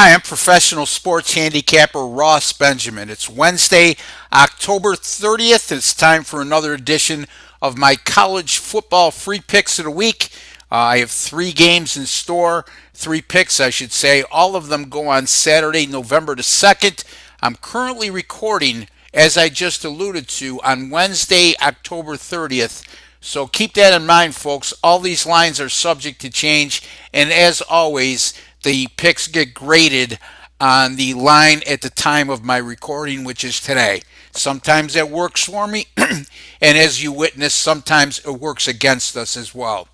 Hi, I'm professional sports handicapper Ross Benjamin. It's Wednesday, October 30th. It's time for another edition of my college football free picks of the week. I have three games in store, three picks, I should say. All of them go on Saturday, November the 2nd. I'm currently recording, as I just alluded to, on Wednesday, October 30th. So keep that in mind, folks. All these lines are subject to change, and as always, the picks get graded on the line at the time of my recording, which is today. Sometimes that works for me, and as you witnessed, sometimes it works against us as well.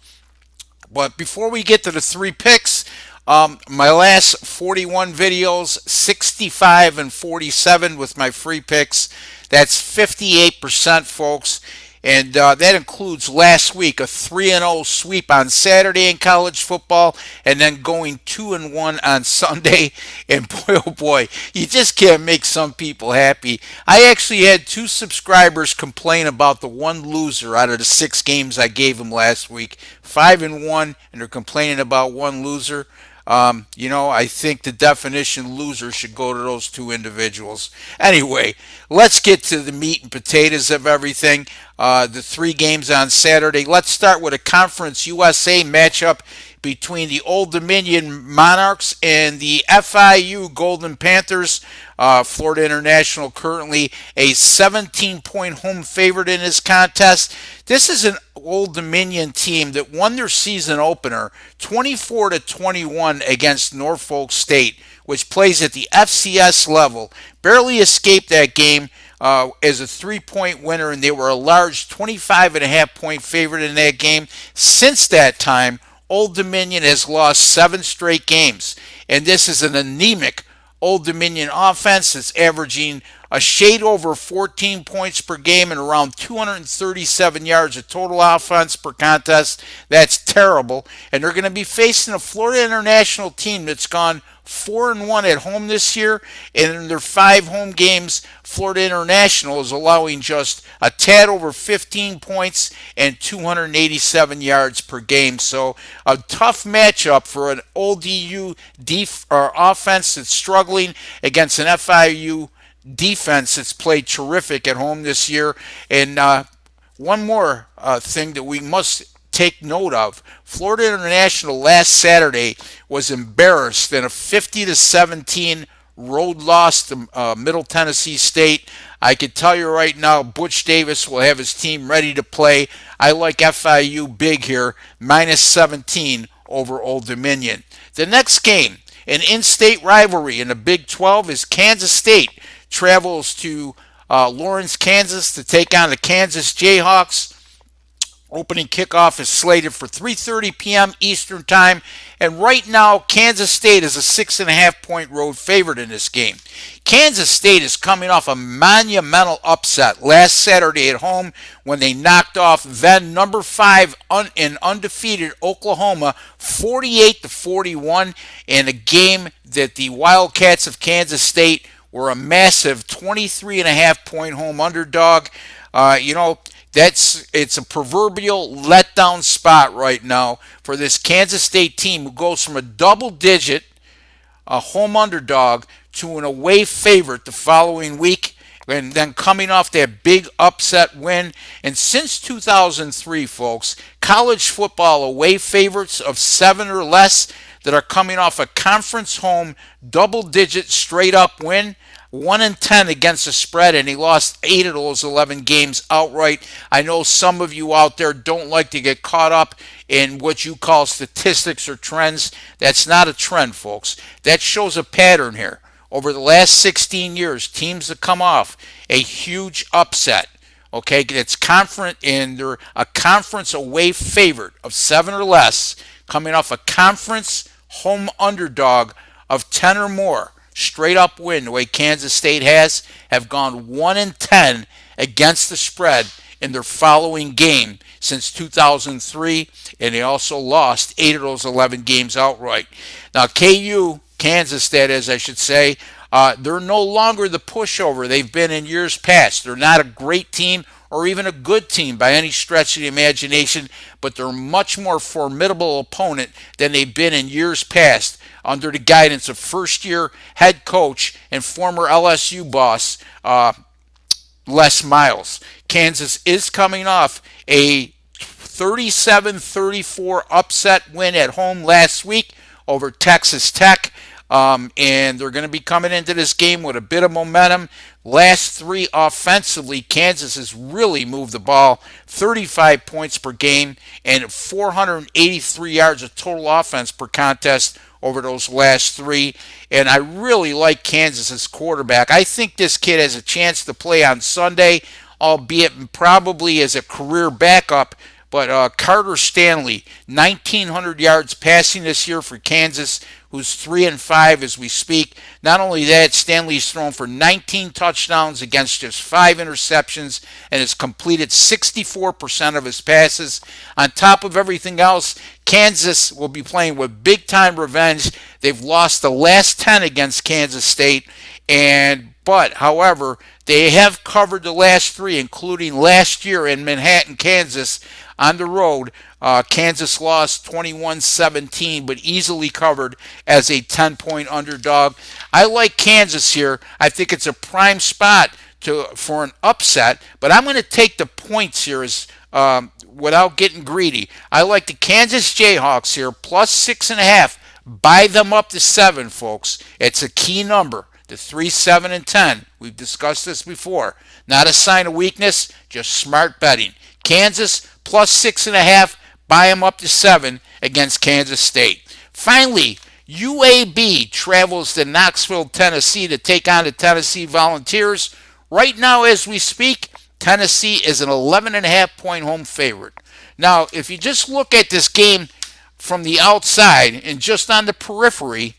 But before we get to the three picks, my last 41 videos, 65 and 47 with my free picks. That's 58%, folks. And that includes last week a 3-0 sweep on Saturday in college football, and then going 2-1 on Sunday. And boy, oh boy, you just can't make some people happy. I actually had two subscribers complain about the one loser out of the six games I gave them last week. 5-1, and they're complaining about one loser. I think the definition loser should go to those two individuals. Anyway, let's get to the meat and potatoes of everything. The three games on Saturday. Let's start with a Conference USA matchup between the Old Dominion Monarchs and the FIU Golden Panthers. Florida International currently a 17-point home favorite in this contest. This is an Old Dominion team that won their season opener 24-21 against Norfolk State, which plays at the FCS level. Barely escaped that game as a 3-point winner, and they were a large 25.5-point favorite in that game. Since that time, Old Dominion has lost 7 straight games, and this is an anemic Old Dominion offense that's averaging a shade over 14 points per game and around 237 yards of total offense per contest. That's terrible. And they're going to be facing a Florida International team that's gone 4-1 at home this year, and in their 5 home games, Florida International is allowing just a tad over 15 points and 287 yards per game. So a tough matchup for an old EU offense that's struggling against an FIU defense that's played terrific at home this year. And one more thing that we must take note of. Florida International last Saturday was embarrassed in a 50-17 road loss to Middle Tennessee State. I can tell you right now, Butch Davis will have his team ready to play. I like FIU big here, -17 over Old Dominion. The next game, an in-state rivalry in the Big 12, is Kansas State travels to Lawrence, Kansas to take on the Kansas Jayhawks. Opening kickoff is slated for 3:30 p.m. Eastern Time, and right now Kansas State is a 6.5-point road favorite in this game. Kansas State is coming off a monumental upset last Saturday at home when they knocked off then number 5 and undefeated Oklahoma 48-41 in a game that the Wildcats of Kansas State were a massive 23.5-point home underdog. It's a proverbial letdown spot right now for this Kansas State team, who goes from a double-digit home underdog to an away favorite the following week, and then coming off that big upset win. And since 2003, folks, college football away favorites of 7 or less that are coming off a conference home double-digit straight-up win, 1-10 against the spread, and he lost 8 of those 11 games outright. I know some of you out there don't like to get caught up in what you call statistics or trends. That's not a trend, folks. That shows a pattern here. Over the last 16 years, teams that come off a huge upset, okay, it's conference, and they're a conference away favorite of 7 or less, coming off a conference home underdog of 10 or more. Straight up win, the way Kansas State have gone 1-10 against the spread in their following game since 2003, and they also lost 8 of those 11 games outright. Now, KU, Kansas, that is, I should say, They're no longer the pushover they've been in years past. They're not a great team or even a good team by any stretch of the imagination, but they're a much more formidable opponent than they've been in years past under the guidance of first-year head coach and former LSU boss Les Miles. Kansas is coming off a 37-34 upset win at home last week over Texas Tech. And they're going to be coming into this game with a bit of momentum. Last three offensively, Kansas has really moved the ball 35 points per game and 483 yards of total offense per contest over those last three. And I really like Kansas as quarterback. I think this kid has a chance to play on Sunday, albeit probably as a career backup. But Carter Stanley, 1,900 yards passing this year for Kansas, who's 3-5 as we speak. Not only that, Stanley's thrown for 19 touchdowns against just 5 interceptions and has completed 64% of his passes. On top of everything else, Kansas will be playing with big-time revenge. They've lost the last 10 against Kansas State, however, they have covered the last three, including last year in Manhattan, Kansas, on the road. Kansas lost 21-17, but easily covered as a 10-point underdog. I like Kansas here. I think it's a prime spot for an upset, but I'm going to take the points here without getting greedy. I like the Kansas Jayhawks here, plus 6.5. Buy them up to 7, folks. It's a key number. The 3, 7, and 10. We've discussed this before. Not a sign of weakness, just smart betting. Kansas plus 6.5. Buy them up to 7 against Kansas State. Finally, UAB travels to Knoxville, Tennessee to take on the Tennessee Volunteers. Right now, as we speak, Tennessee is an 11.5-point home favorite. Now, if you just look at this game from the outside and just on the periphery,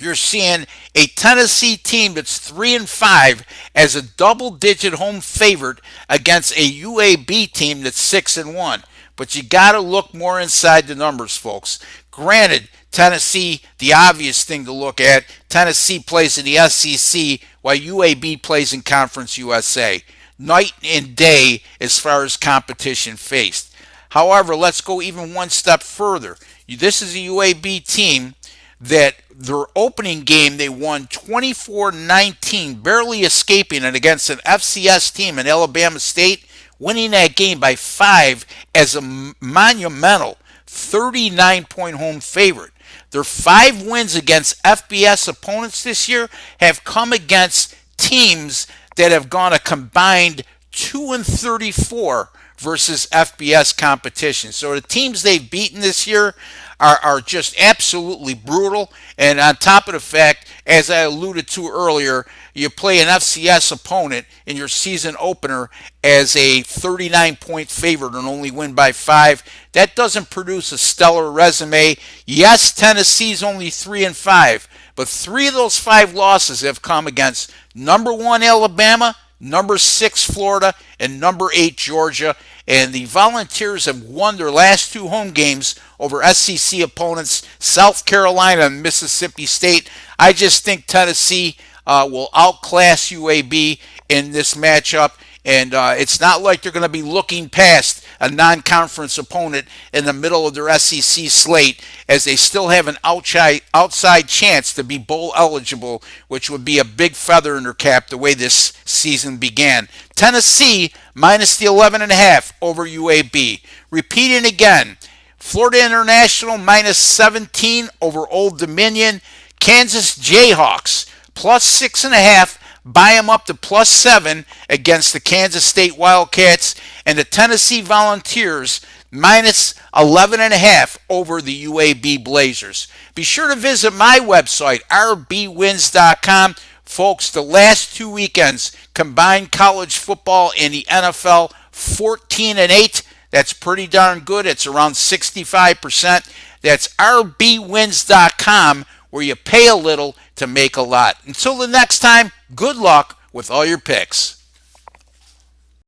you're seeing a Tennessee team that's 3-5 as a double-digit home favorite against a UAB team that's 6-1. But you got to look more inside the numbers, folks. Granted, Tennessee, the obvious thing to look at, Tennessee plays in the SEC while UAB plays in Conference USA. Night and day as far as competition faced. However, let's go even one step further. This is a UAB team that their opening game they won 24-19, barely escaping it against an FCS team in Alabama State, winning that game by 5 as a monumental 39-point home favorite. Their 5 wins against FBS opponents this year have come against teams that have gone a combined 2-34 versus FBS competition. So the teams they've beaten this year are just absolutely brutal. And on top of the fact, as I alluded to earlier, you play an FCS opponent in your season opener as a 39-point favorite and only win by 5. That doesn't produce a stellar resume. Yes, Tennessee's only 3-5, but 3 of those 5 losses have come against number 1 Alabama, number 6 Florida, and number 8 Georgia. And the Volunteers have won their last 2 home games over SEC opponents, South Carolina and Mississippi State. I just think Tennessee will outclass UAB in this matchup. And it's not like they're going to be looking past a non-conference opponent in the middle of their SEC slate, as they still have an outside chance to be bowl eligible, which would be a big feather in their cap the way this season began. Tennessee minus the 11.5 over UAB. Repeating again, Florida International minus 17 over Old Dominion. Kansas Jayhawks plus 6.5. Buy them up to plus 7 against the Kansas State Wildcats, and the Tennessee Volunteers minus 11.5 over the UAB Blazers. Be sure to visit my website, rbwins.com. Folks, the last 2 weekends, combined college football and the NFL, 14-8. That's pretty darn good. It's around 65%. That's rbwins.com, where you pay a little to make a lot. Until the next time, good luck with all your picks.